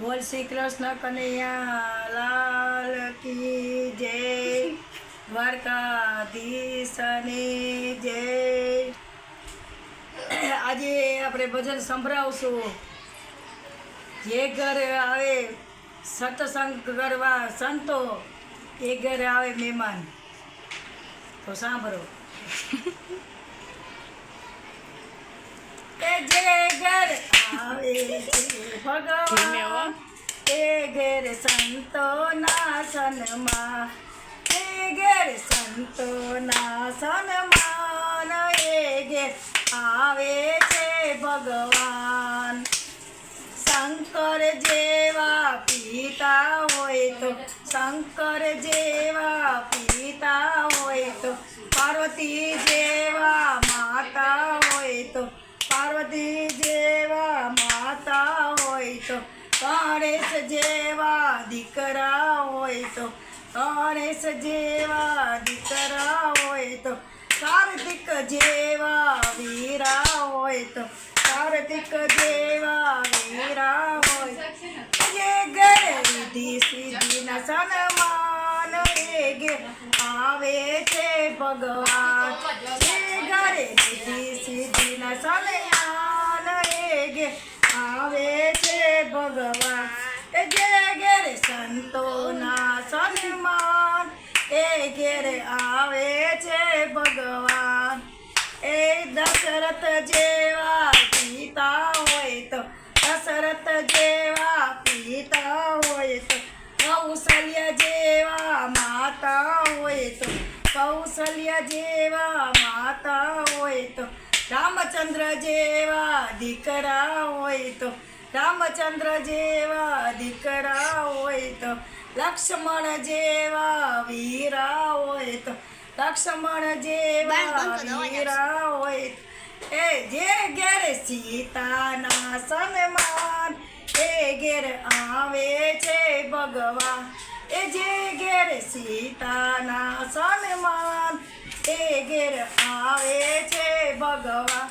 બોલ શ્રી કૃષ્ણ કનૈયા લાલ કી જય, દ્વારકાધીશની જય। આજે આપણે ભજન સંભળાવશું। જે ઘર આવે સત્સંગ કરવા સંતો, એ ઘરે આવે મહેમાન। તો સાંભળો। એ જે ઘર આવે છે ભગવાન, એ ઘેર સંતોના સન્માન, એ ઘેર સંતોના સન્માન, એ ઘેર આવે છે ભગવાન। શંકર જેવા પિતા હોય તો, શંકર જેવા પિતા હોય તો, પાર્વતી જેવા માતા હોય તો, પાર્વતી જેવા માતા હોય તો, ગણેશ જેવા દીકરા હોય તો, ગણેશ જેવા દીકરા હોય તો, કાર્તિક જેવા વીરા હોય તો, કાર્તિક જેવા વીરા હોય। જે ઘરે રીધિ સિદ્ધિના સન્માન, એ ઘેર આવે છે ભગવાન। જે ઘરે રીધિ સિદ્ધિના સન્માન, એ ઘેર આવે છે ભગવાન। જે ઘેરે સંતોના સન્માન, એ ઘેર આવે છે ભગવાન। એ દશરથ જેવા પિતા હોય તો, દશરથ જેવા પિતા હોય તો, કૌશલ્ય જેવા માતા હોય તો, કૌશલ્ય જેવા માતા હોય તો, રામચંદ્ર જેવા દીકરા હોય તો, રામચંદ્ર જેવા દીકરા હોય તો, લક્ષ્મણ જેવા વીરા હોય તો, લક્ષ્મણ જેવા વીરા હોય। એ જે ઘેર સીતાના સન્માન, એ ઘેર આવે છે ભગવાન। એ જે ઘેર સીતાના સન્માન, એ ઘેર આવે છે ભગવાન।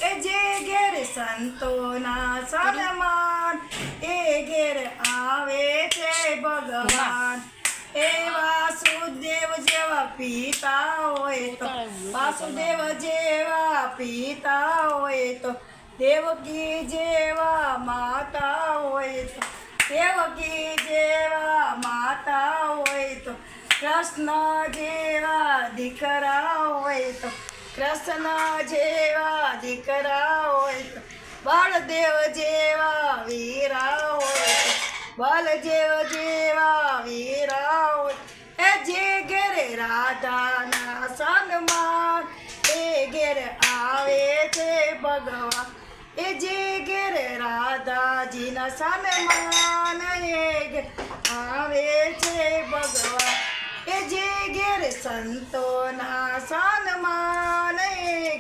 એ જે ઘેર સંતોના સન્માન, એ ઘેર આવે છે ભગવાન। એ વાસુદેવ જેવા પિતા હોય તો, વાસુદેવ જેવા પિતા હોય તો, દેવકી જેવા માતા હોય તો, દેવકી જેવા માતા હોય તો, કૃષ્ણ જેવા દીકરા હોય તો, કૃષ્ણ જેવા દીકરા હોય તો, બળદેવ જેવા વીરા હોય તો, બલદેવ જેવા વીરા હોય। એ જે ઘેરે રાધાના સન્માન, એ ઘેર આવે છે ભગવાન। એ જે ઘેરે રાધાજીના સન્માન, એ ઘેર આવે છે ભગવાન। એ જે ઘેર સંતોના સન્માન, એ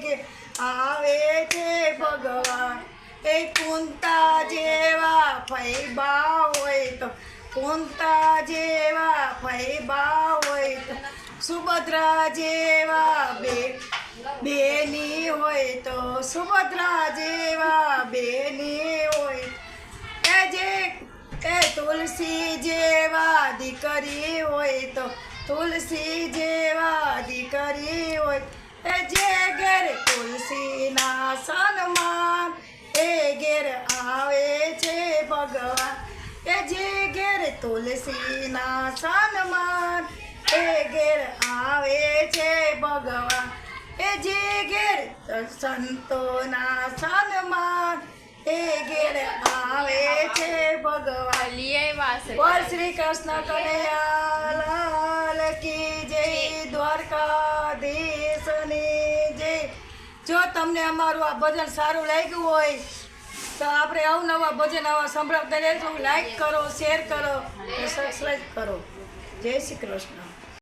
ઘેર આવે છે ભગવાન। એ કુંતા જેવા ફૈબા હોય તો, કુંતા જેવા ફૈબા હોય તો, સુભદ્રા જેવા બેની હોય તો, સુભદ્રા જેવા બેની હોય। એ જે તુલસી જેવા દીકરી હોય તો, તુલસી જેવા દીકરી હોય। એ જે ઘેર તુલસીના સન્માન, એ ઘેર આવે છે ભગવાન। એ જે ઘેર તુલસીના સન્માન, એ ઘેર આવે છે ભગવાન। એ જે ઘેર સંતોના સન્માન, એ ઘેર આવે છે ભગવાન। બોલ શ્રી કૃષ્ણ કનૈયા લાલ કી જય, દ્વારકાધીશની જય। જો તમને અમારું આ ભજન સારું લાગ્યું હોય તો આપણે અવનવા ભજન આવા સંભળાવતા રહેજો। લાઈક કરો, શેર કરો, સબસ્ક્રાઈબ કરો। જય શ્રી કૃષ્ણ।